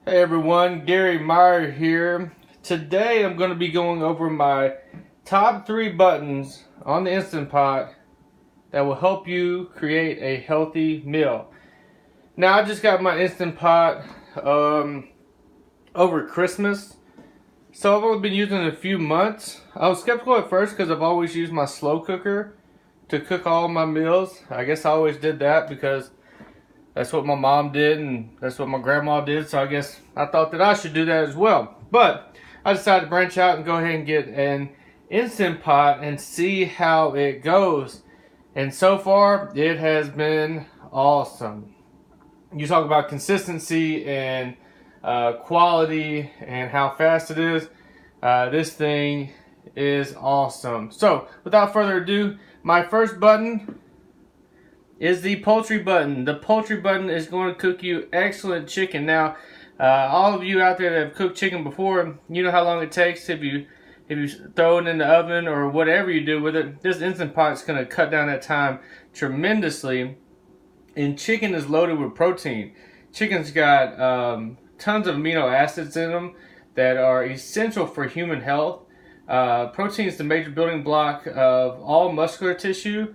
Hey everyone, Gary Meyer here. Today I'm going to be going over my top 3 buttons on the Instant Pot that will help you create a healthy meal. Now I just got my Instant Pot over Christmas, so I've only been using it a few months. I was skeptical at first because I've always used my slow cooker to cook all my meals. I guess I always did that because that's what my mom did and that's what my grandma did, so I guess I thought that I should do that as well. But I decided to branch out and go ahead and get an Instant Pot and see how it goes. And so far, it has been awesome. You talk about consistency and quality and how fast it is. This thing is awesome. So, without further ado, my first button is the Poultry button. The Poultry button is going to cook you excellent chicken. Now, all of you out there that have cooked chicken before, you know how long it takes if you throw it in the oven or whatever you do with it. This Instant Pot is going to cut down that time tremendously. And chicken is loaded with protein. Chicken's got tons of amino acids in them that are essential for human health. Protein is the major building block of all muscular tissue.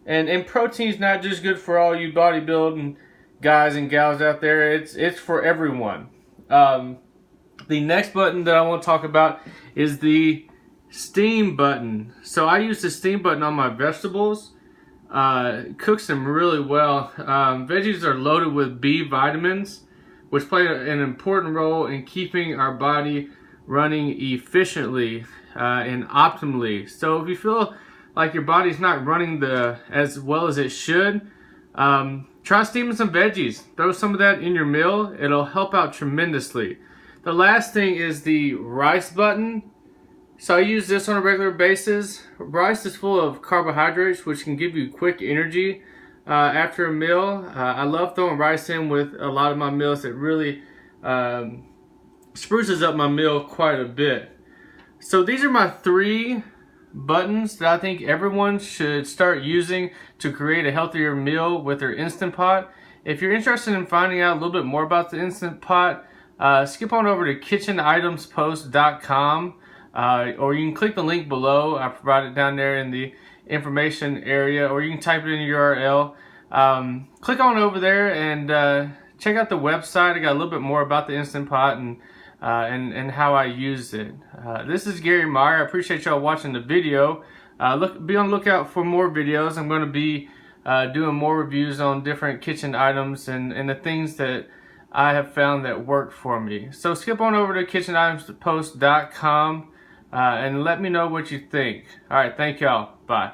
And protein's not just good for all you bodybuilding guys and gals out there. It's for everyone. The next button that I want to talk about is the steam button. So I use the steam button on my vegetables. It cooks them really well. Veggies are loaded with B vitamins, which play an important role in keeping our body running efficiently and optimally. So if you feel like your body's not running as well as it should, try steaming some veggies. Throw some of that in your meal. It'll help out tremendously. The last thing is the rice button. So I use this on a regular basis. Rice is full of carbohydrates, which can give you quick energy after a meal. I love throwing rice in with a lot of my meals. It really spruces up my meal quite a bit. So these are my 3 buttons that I think everyone should start using to create a healthier meal with their Instant Pot. If you're interested in finding out a little bit more about the Instant Pot, skip on over to kitchenitemspost.com, or you can click the link below. I provided down there in the information area, or you can type it in the URL. Click on over there and check out the website. I got a little bit more about the Instant Pot and how I use it. This is Gary Meyer. I appreciate y'all watching the video. Be on the lookout for more videos. I'm going to be doing more reviews on different kitchen items and the things that I have found that work for me. So skip on over to kitchenitemspost.com and let me know what you think. Alright, thank y'all. Bye.